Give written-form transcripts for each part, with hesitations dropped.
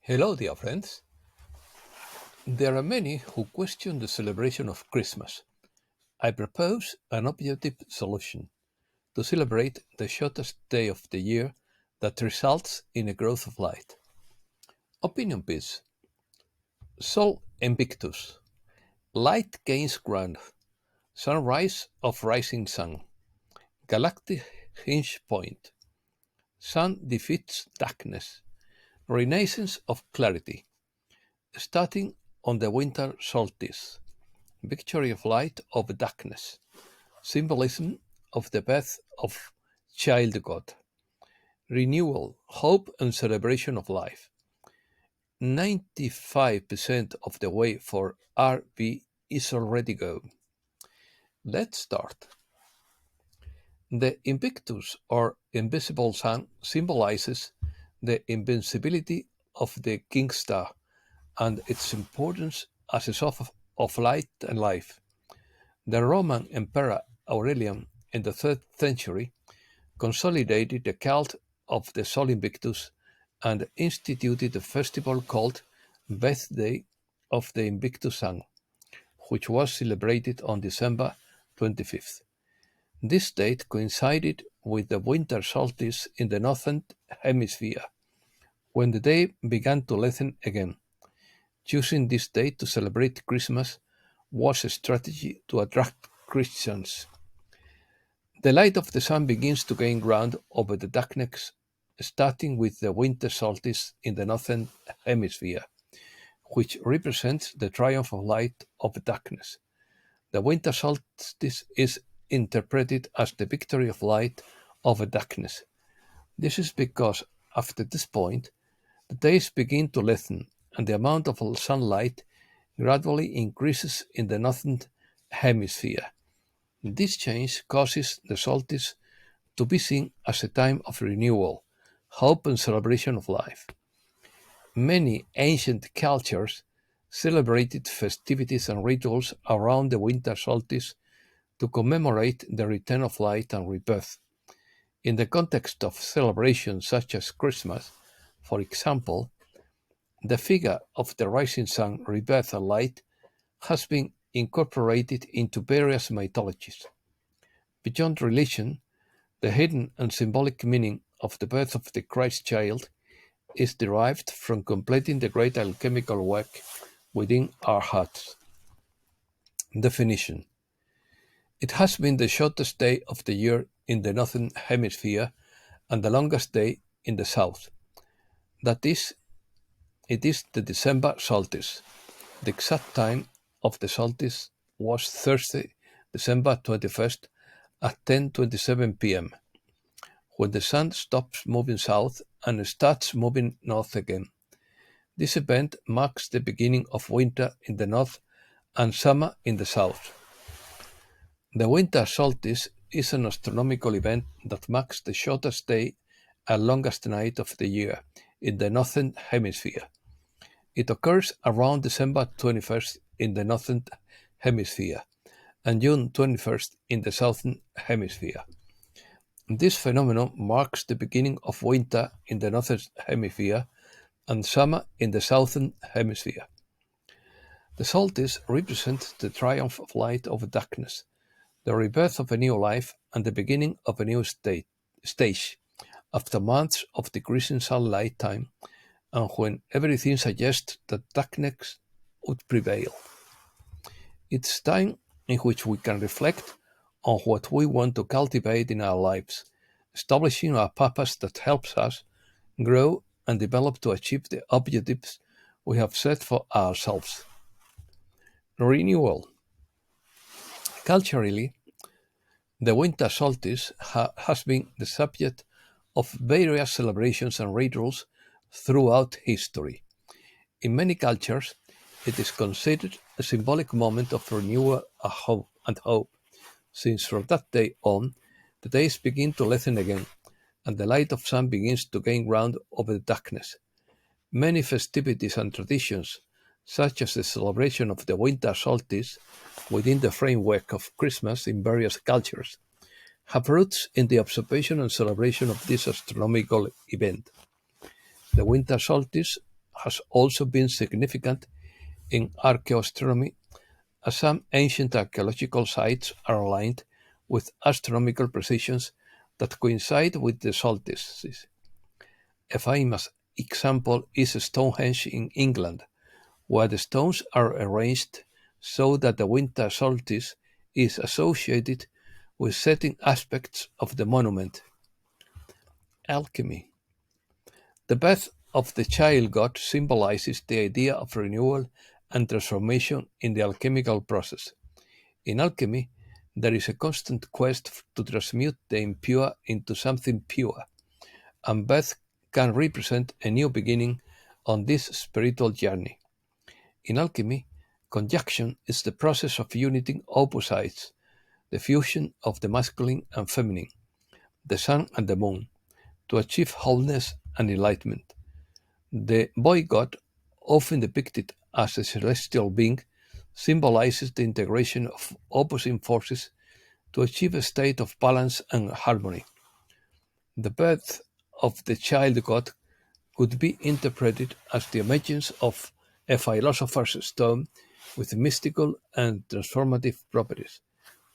Hello, dear friends. There are many who question the celebration of Christmas. I propose an objective solution to celebrate the shortest day of the year that results in a growth of light. Opinion piece. Sol Invictus. Light gains ground. Sunrise of rising sun. Galactic hinge point. Sun defeats darkness. Renaissance of clarity. Starting on the winter solstice. Victory of light over darkness. Symbolism of the birth of child God. Renewal, hope and celebration of life. 95% of the way for RB is already gone. Let's start. The Invictus or invisible sun symbolizes the invincibility of the king star and its importance as a source of light and life. The Roman Emperor Aurelian in the 3rd century consolidated the cult of the Sol Invictus and instituted a festival called Birthday of the Invictus Sun, which was celebrated on December 25th. This date coincided with the winter solstice in the northern hemisphere, when the day began to lengthen again. Choosing this date to celebrate Christmas was a strategy to attract Christians. The light of the sun begins to gain ground over the darkness, starting with the winter solstice in the northern hemisphere, which represents the triumph of light over darkness. The winter solstice is interpreted as the victory of light over darkness. This is because after this point, the days begin to lengthen and the amount of sunlight gradually increases in the northern hemisphere. This change causes the solstice to be seen as a time of renewal, hope, and celebration of life. Many ancient cultures celebrated festivities and rituals around the winter solstice to commemorate the return of light and rebirth. In the context of celebrations such as Christmas, for example, the figure of the rising sun, rebirth, and light has been incorporated into various mythologies. Beyond religion, the hidden and symbolic meaning of the birth of the Christ child is derived from completing the great alchemical work within our hearts. Definition. It has been the shortest day of the year in the northern hemisphere and the longest day in the south. That is, it is the December solstice. The exact time of the solstice was Thursday, December 21st at 10:27 p.m., when the sun stops moving south and starts moving north again. This event marks the beginning of winter in the north and summer in the south. The winter solstice is an astronomical event that marks the shortest day and longest night of the year in the northern hemisphere. It occurs around December 21st in the northern hemisphere and June 21st in the southern hemisphere. This phenomenon marks the beginning of winter in the northern hemisphere and summer in the southern hemisphere. The solstice represents the triumph of light over darkness, the rebirth of a new life, and the beginning of a new stage, after months of decreasing sunlight time, and when everything suggests that darkness would prevail. It's time in which we can reflect on what we want to cultivate in our lives, establishing a purpose that helps us grow and develop to achieve the objectives we have set for ourselves. Renewal. Culturally, the winter solstice has been the subject of various celebrations and rituals throughout history. In many cultures, it is considered a symbolic moment of renewal and hope, since from that day on, the days begin to lengthen again, and the light of sun begins to gain ground over the darkness. Many festivities and traditions, such as the celebration of the winter solstice within the framework of Christmas in various cultures, have roots in the observation and celebration of this astronomical event. The winter solstice has also been significant in archaeoastronomy, as some ancient archaeological sites are aligned with astronomical precisions that coincide with the solstices. A famous example is Stonehenge in England, where the stones are arranged so that the winter solstice is associated with certain aspects of the monument. Alchemy. The birth of the child god symbolizes the idea of renewal and transformation in the alchemical process. In alchemy, there is a constant quest to transmute the impure into something pure, and birth can represent a new beginning on this spiritual journey. In alchemy, conjunction is the process of uniting opposites, the fusion of the masculine and feminine, the sun and the moon, to achieve wholeness and enlightenment. The boy god, often depicted as a celestial being, symbolizes the integration of opposing forces to achieve a state of balance and harmony. The birth of the child god could be interpreted as the emergence of a philosopher's stone with mystical and transformative properties,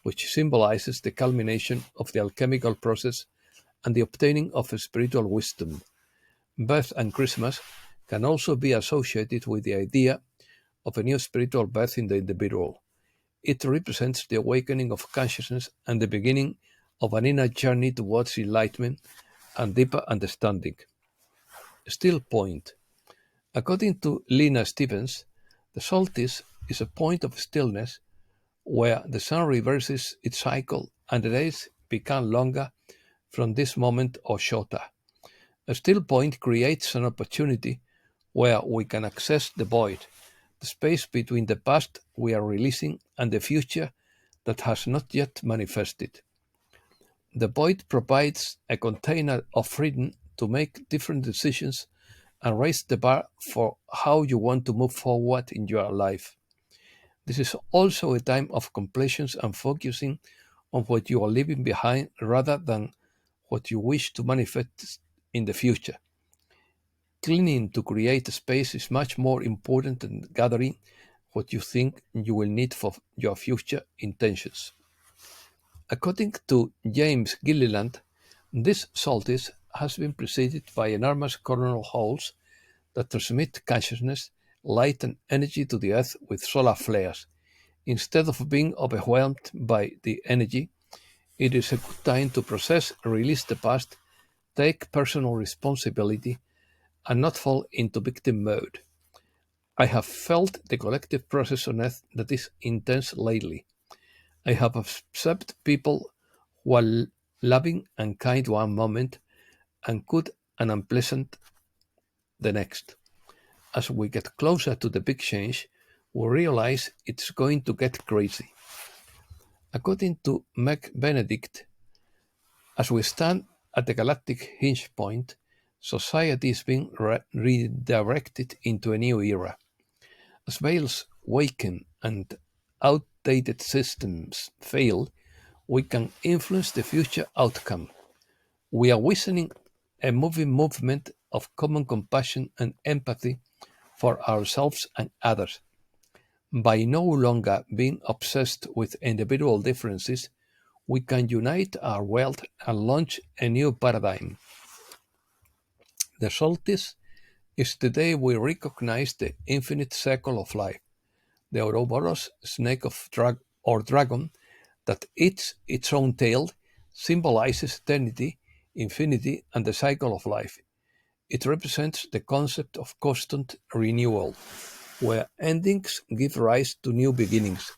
which symbolizes the culmination of the alchemical process and the obtaining of spiritual wisdom. Birth and Christmas can also be associated with the idea of a new spiritual birth in the individual. It represents the awakening of consciousness and the beginning of an inner journey towards enlightenment and deeper understanding. Still point. According to Lena Stevens, the solstice is a point of stillness where the sun reverses its cycle and the days become longer from this moment or shorter. A still point creates an opportunity where we can access the void, the space between the past we are releasing and the future that has not yet manifested. The void provides a container of freedom to make different decisions and raise the bar for how you want to move forward in your life. This is also a time of completion and focusing on what you are leaving behind rather than what you wish to manifest in the future. Cleaning to create a space is much more important than gathering what you think you will need for your future intentions. According to James Gilliland, this solstice has been preceded by enormous coronal holes that transmit consciousness, light, and energy to the earth with solar flares. Instead of being overwhelmed by the energy, it is a good time to process, release the past, take personal responsibility, and not fall into victim mode. I have felt the collective process on earth that is intense lately. I have observed people who are loving and kind one moment and good and unpleasant the next. As we get closer to the big change, we realize it's going to get crazy. According to Meg Benedict, as we stand at the galactic hinge point, society is being redirected into a new era. As veils waken and outdated systems fail, we can influence the future outcome. We are witnessing a moving movement of common compassion and empathy for ourselves and others. By no longer being obsessed with individual differences, we can unite our world and launch a new paradigm. The solstice is the day we recognize the infinite cycle of life, the Ouroboros snake or dragon that eats its own tail, symbolizes eternity, infinity, and the cycle of life. It represents the concept of constant renewal, where endings give rise to new beginnings,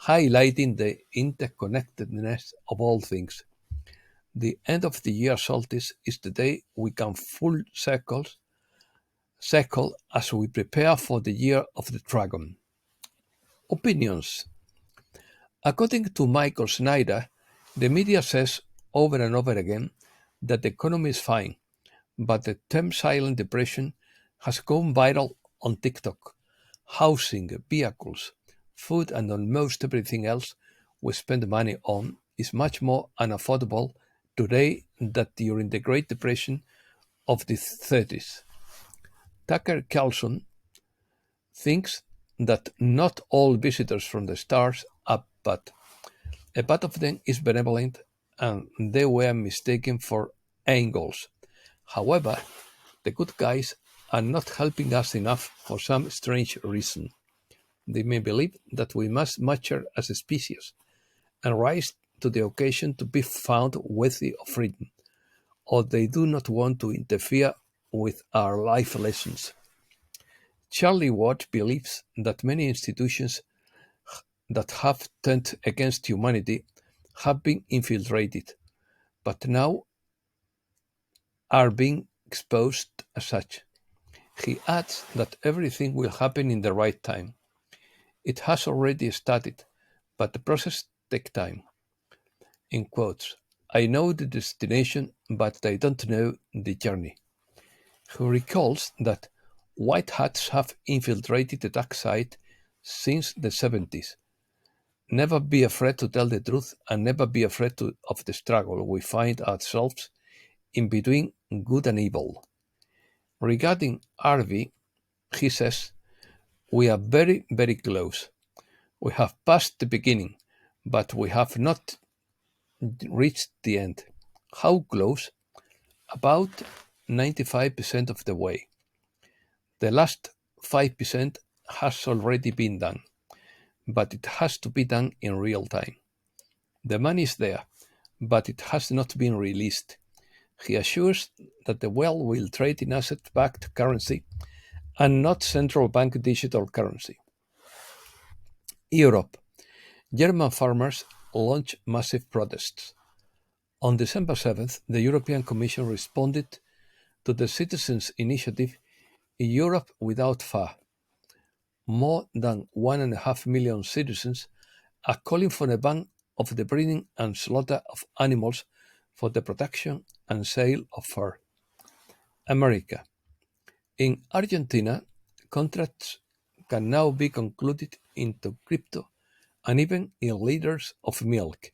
highlighting the interconnectedness of all things. The end of the year solstice is the day we can full circle as we prepare for the year of the dragon. Opinions. According to Michael Snyder, the media says over and over again that the economy is fine, but the term silent depression has gone viral on TikTok. Housing, vehicles, food, and almost everything else we spend money on is much more unaffordable today than during the Great Depression of the 30s. Tucker Carlson thinks that not all visitors from the stars are bad. A part of them is benevolent and they were mistaken for angels. However, the good guys are not helping us enough for some strange reason. They may believe that we must mature as a species and rise to the occasion to be found worthy of freedom, or they do not want to interfere with our life lessons. Charlie Watt believes that many institutions that have turned against humanity have been infiltrated, but now are being exposed as such. He adds that everything will happen in the right time. It has already started, but the process takes time. In quotes, I know the destination, but I don't know the journey. He recalls that white hats have infiltrated the dark side since the 70s. Never be afraid to tell the truth and never be afraid of the struggle we find ourselves in between good and evil. Regarding RV, he says, we are very, very close. We have passed the beginning, but we have not reached the end. How close? About 95% of the way. The last 5% has already been done, but it has to be done in real time. The money is there, but it has not been released. He assures that the world will trade in asset-backed currency and not central bank digital currency. Europe. German farmers launch massive protests. On December 7th, the European Commission responded to the citizens' initiative Europe Without FA. More than 1.5 million citizens are calling for a ban of the breeding and slaughter of animals for the production and sale of fur. America. In Argentina, contracts can now be concluded into crypto and even in liters of milk.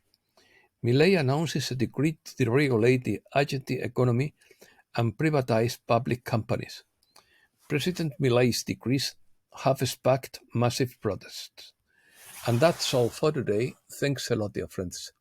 Milei announces a decree to deregulate the Argentine economy and privatize public companies. President Milei's decrees have sparked massive protests. And that's all for today. Thanks a lot, dear friends.